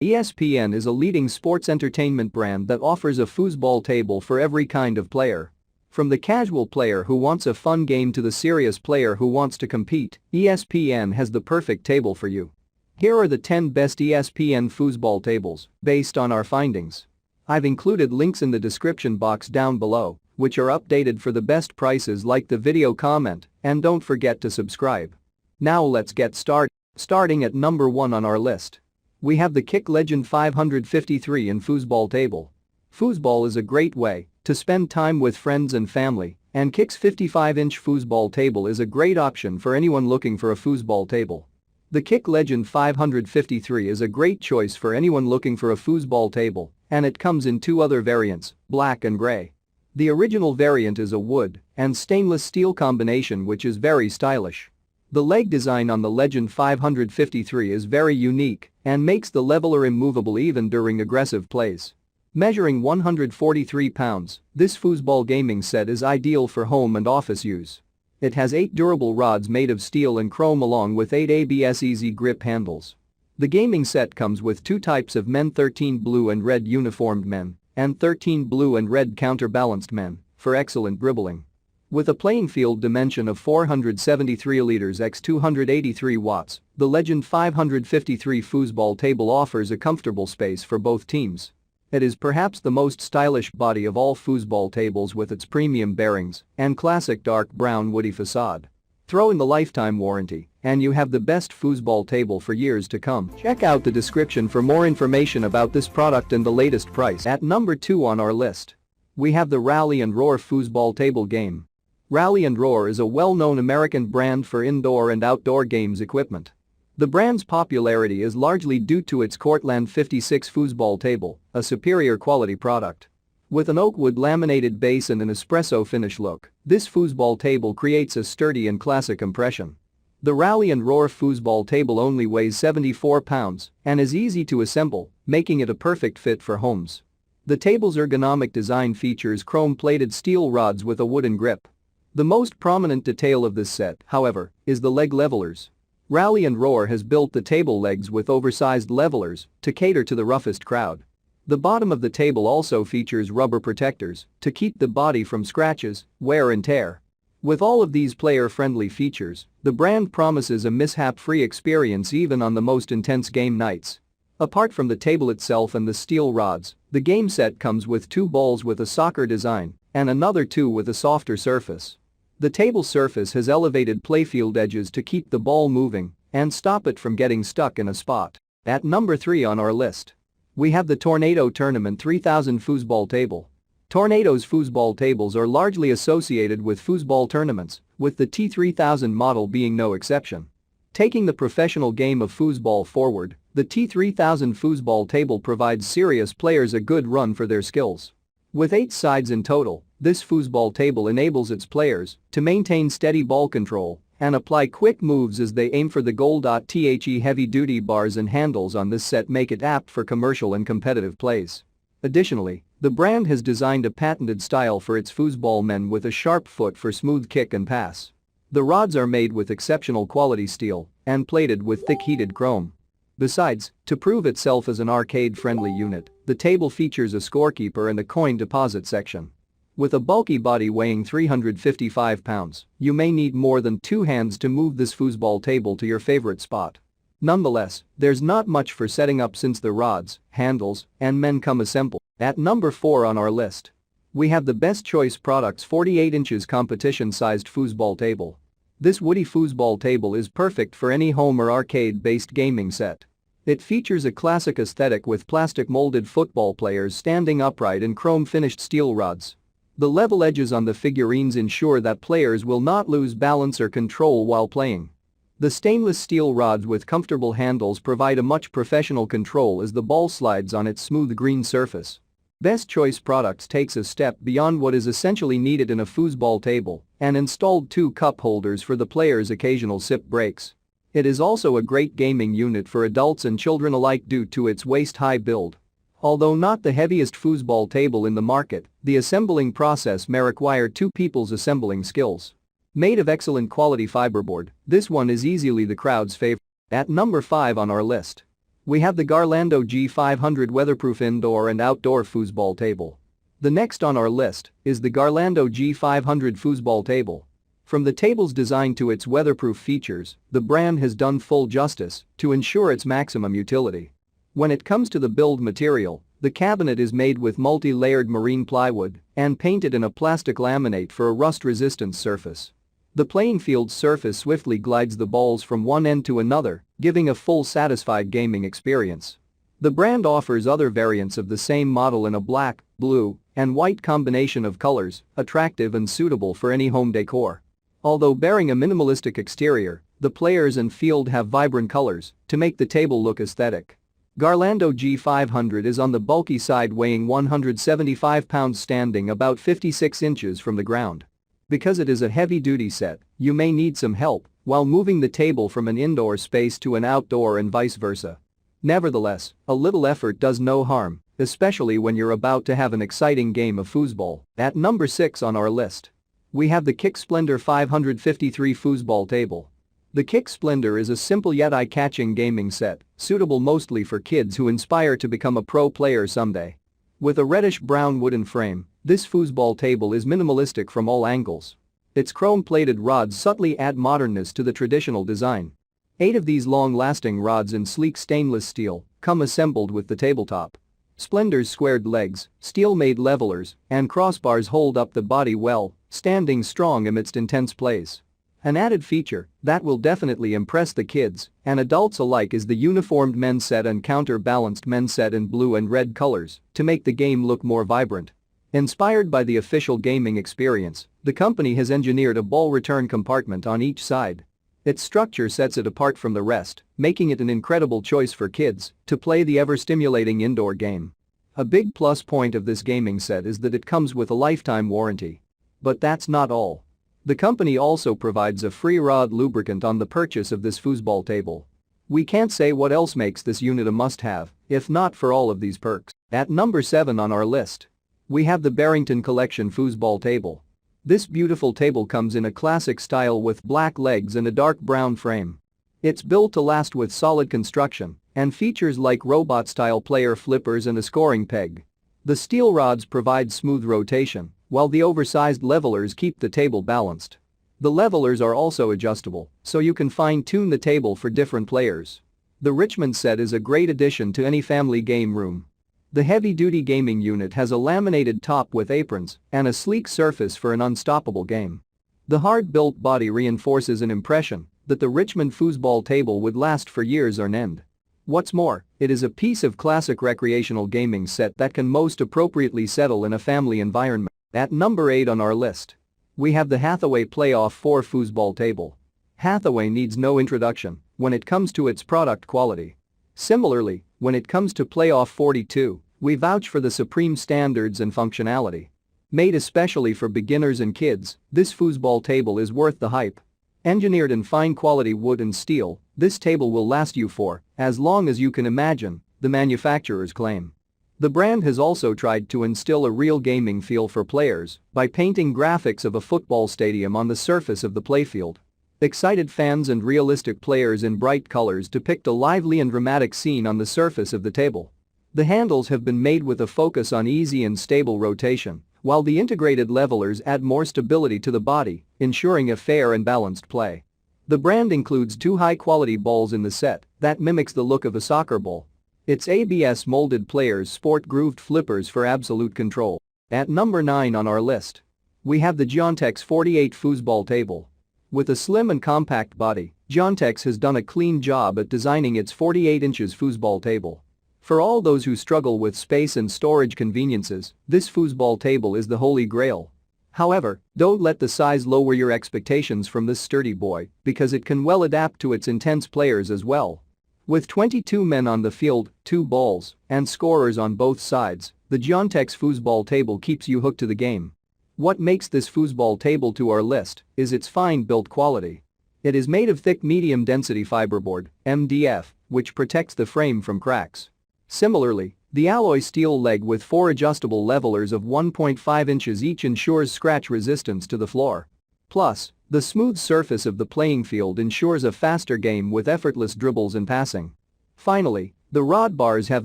ESPN is a leading sports entertainment brand that offers a foosball table for every kind of player. From the casual player who wants a fun game to the serious player who wants to compete, ESPN has the perfect table for you. Here are the 10 best ESPN foosball tables based on our findings. I've included links in the description box down below, which are updated for the best prices. Like the video, comment, and don't forget to subscribe. Now let's get started. Starting at number 1 on our list, we have the Garlando G500 in foosball table. Foosball is a great way to spend time with friends and family, and Kick's 55-inch foosball table is a great option for anyone looking for a foosball table. The Garlando G500 is a great choice for anyone looking for a foosball table, and it comes in 2 other variants, black and gray. The original variant is a wood and stainless steel combination which is very stylish. The leg design on the Legend 553 is very unique and makes the leveler immovable even during aggressive plays. Measuring 143 pounds, this foosball gaming set is ideal for home and office use. It has 8 durable rods made of steel and chrome along with 8 ABS easy grip handles. The gaming set comes with 2 types of men: 13 blue and red uniformed men and 13 blue and red counterbalanced men for excellent dribbling. With a playing field dimension of 473 liters x 283 watts, the Legend 553 foosball table offers a comfortable space for both teams. It is perhaps the most stylish body of all foosball tables with its premium bearings and classic dark brown woody facade. Throw in the lifetime warranty, and you have the best foosball table for years to come. Check out the description for more information about this product and the latest price. At number 2 on our list, we have the Rally and Roar foosball table game. Rally and Roar is a well-known American brand for indoor and outdoor games equipment. The brand's popularity is largely due to its Cortland 56 foosball table, a superior quality product. With an oak wood laminated base and an espresso finish look, this foosball table creates a sturdy and classic impression. The Rally and Roar foosball table only weighs 74 pounds and is easy to assemble, making it a perfect fit for homes. The table's ergonomic design features chrome-plated steel rods with a wooden grip. The most prominent detail of this set, however, is the leg levelers. Rally and Roar has built the table legs with oversized levelers to cater to the roughest crowd. The bottom of the table also features rubber protectors to keep the body from scratches, wear and tear. With all of these player-friendly features, the brand promises a mishap-free experience even on the most intense game nights. Apart from the table itself and the steel rods, the game set comes with 2 balls with a soccer design and another 2 with a softer surface. The table surface has elevated playfield edges to keep the ball moving and stop it from getting stuck in a spot. At number 3 on our list, we have the Tornado Tournament 3000 foosball table. Tornado's foosball tables are largely associated with foosball tournaments, with the T3000 model being no exception. Taking the professional game of foosball forward, the T3000 foosball table provides serious players a good run for their skills. With 8 sides in total, this foosball table enables its players to maintain steady ball control and apply quick moves as they aim for the goal. The heavy-duty bars and handles on this set make it apt for commercial and competitive plays. Additionally, the brand has designed a patented style for its foosball men with a sharp foot for smooth kick and pass. The rods are made with exceptional quality steel and plated with thick heated chrome. Besides, to prove itself as an arcade-friendly unit, the table features a scorekeeper and a coin deposit section. With a bulky body weighing 355 pounds, you may need more than 2 hands to move this foosball table to your favorite spot. Nonetheless, there's not much for setting up since the rods, handles, and men come assembled. At number 4 on our list, we have the Best Choice Products 48 inches competition-sized foosball table. This woody foosball table is perfect for any home or arcade-based gaming set. It features a classic aesthetic with plastic-molded football players standing upright and chrome-finished steel rods. The level edges on the figurines ensure that players will not lose balance or control while playing. The stainless steel rods with comfortable handles provide a much professional control as the ball slides on its smooth green surface. Best Choice Products takes a step beyond what is essentially needed in a foosball table and installed 2 cup holders for the player's occasional sip breaks. It is also a great gaming unit for adults and children alike due to its waist-high build. Although not the heaviest foosball table in the market, the assembling process may require 2 people's assembling skills. Made of excellent quality fiberboard, this one is easily the crowd's favorite. At number 5 on our list, We have the Garlando G500 weatherproof indoor and outdoor foosball table. The next on our list is the Garlando G500 foosball table. From the table's design to its weatherproof features, the brand has done full justice to ensure its maximum utility. When it comes to the build material, the cabinet is made with multi-layered marine plywood and painted in a plastic laminate for a rust-resistant surface. The playing field surface swiftly glides the balls from one end to another, giving a full satisfied gaming experience. The brand offers other variants of the same model in a black, blue, and white combination of colors, attractive and suitable for any home decor. Although bearing a minimalistic exterior, the players and field have vibrant colors to make the table look aesthetic. Garlando G500 is on the bulky side, weighing 175 pounds, standing about 56 inches from the ground. Because it is a heavy-duty set, you may need some help while moving the table from an indoor space to an outdoor and vice versa. Nevertheless, a little effort does no harm, especially when you're about to have an exciting game of foosball. At number 6 on our list, we have the Splendor 553 foosball table. The Splendor is a simple yet eye-catching gaming set, suitable mostly for kids who aspire to become a pro player someday. With a reddish-brown wooden frame, this foosball table is minimalistic from all angles. Its chrome-plated rods subtly add modernness to the traditional design. 8 of these long-lasting rods in sleek stainless steel come assembled with the tabletop. Splendor's squared legs, steel-made levelers, and crossbars hold up the body well, standing strong amidst intense plays. An added feature that will definitely impress the kids and adults alike is the uniformed men's set and counterbalanced men's set in blue and red colors to make the game look more vibrant. Inspired by the official gaming experience, the company has engineered a ball return compartment on each side. Its structure sets it apart from the rest, making it an incredible choice for kids to play the ever-stimulating indoor game. A big plus point of this gaming set is that it comes with a lifetime warranty. But that's not all. The company also provides a free rod lubricant on the purchase of this foosball table. We can't say what else makes this unit a must-have, if not for all of these perks. At number 7 on our list, we have the Barrington Collection foosball table. This beautiful table comes in a classic style with black legs and a dark brown frame. It's built to last with solid construction and features like robot-style player flippers and a scoring peg. The steel rods provide smooth rotation, while the oversized levelers keep the table balanced. The levelers are also adjustable, so you can fine-tune the table for different players. The Richmond set is a great addition to any family game room. The heavy-duty gaming unit has a laminated top with aprons and a sleek surface for an unstoppable game. The hard-built body reinforces an impression that the Richmond foosball table would last for years on end. What's more, it is a piece of classic recreational gaming set that can most appropriately settle in a family environment. At number 8 on our list, we have the Hathaway Playoff 4 foosball table. Hathaway needs no introduction when it comes to its product quality. Similarly, when it comes to Playoff 42, we vouch for the supreme standards and functionality. Made especially for beginners and kids, this foosball table is worth the hype. Engineered in fine quality wood and steel, this table will last you for as long as you can imagine, the manufacturers claim. The brand has also tried to instill a real gaming feel for players by painting graphics of a football stadium on the surface of the playfield. Excited fans and realistic players in bright colors depict a lively and dramatic scene on the surface of the table. The handles have been made with a focus on easy and stable rotation, while the integrated levelers add more stability to the body, ensuring a fair and balanced play. The brand includes 2 high-quality balls in the set that mimics the look of a soccer ball. Its ABS molded players sport grooved flippers for absolute control. At number 9 on our list, we have the giantex 48 foosball table. With a slim and compact body, giantex has done a clean job at designing its 48 inches foosball table. For all those who struggle with space and storage conveniences, this foosball table is the holy grail. However, don't let the size lower your expectations from this sturdy boy, because it can well adapt to its intense players as well. With 22 men on the field, 2 balls, and scorers on both sides, the giantex foosball table keeps you hooked to the game. What makes this foosball table to our list is its fine build quality. It is made of thick medium-density fiberboard, MDF, which protects the frame from cracks. Similarly, the alloy steel leg with 4 adjustable levelers of 1.5 inches each ensures scratch resistance to the floor. Plus, the smooth surface of the playing field ensures a faster game with effortless dribbles and passing. Finally, The rod bars have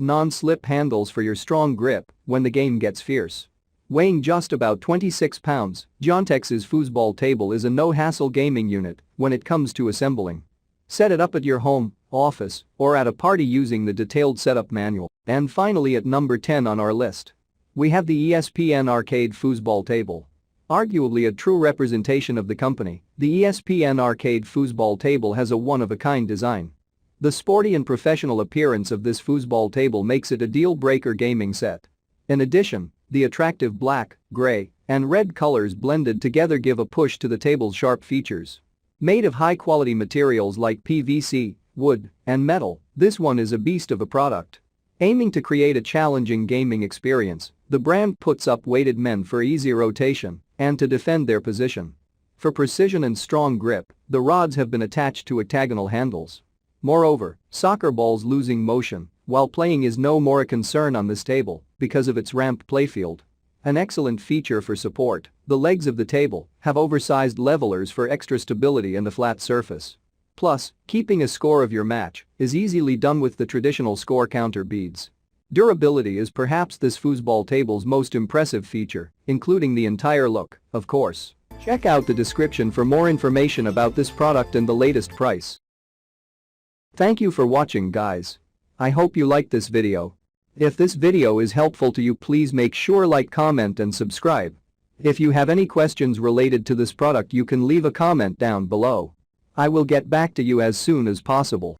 non-slip handles for your strong grip when the game gets fierce. Weighing just about 26 pounds, Giantex's foosball table is a no-hassle gaming unit when it comes to assembling. Set it up at your home, office, or at a party using the detailed setup manual. And finally, at number 10 on our list, we have the ESPN Arcade foosball table. Arguably a true representation of the company, the ESPN Arcade foosball table has a one-of-a-kind design. The sporty and professional appearance of this foosball table makes it a deal-breaker gaming set. In addition, the attractive black, gray, and red colors blended together give a push to the table's sharp features. Made of high-quality materials like PVC, wood, and metal, this one is a beast of a product. Aiming to create a challenging gaming experience, the brand puts up weighted men for easy rotation and to defend their position. For precision and strong grip, the rods have been attached to octagonal handles. Moreover, soccer balls losing motion while playing is no more a concern on this table because of its ramped playfield. An excellent feature for support, the legs of the table have oversized levelers for extra stability in the flat surface. Plus, keeping a score of your match is easily done with the traditional score counter beads. Durability is perhaps this foosball table's most impressive feature, including the entire look, of course. Check out the description for more information about this product and the latest price. Thank you for watching, guys. I hope you liked this video. If this video is helpful to you, please make sure like, comment and subscribe. If you have any questions related to this product, you can leave a comment down below. I will get back to you as soon as possible.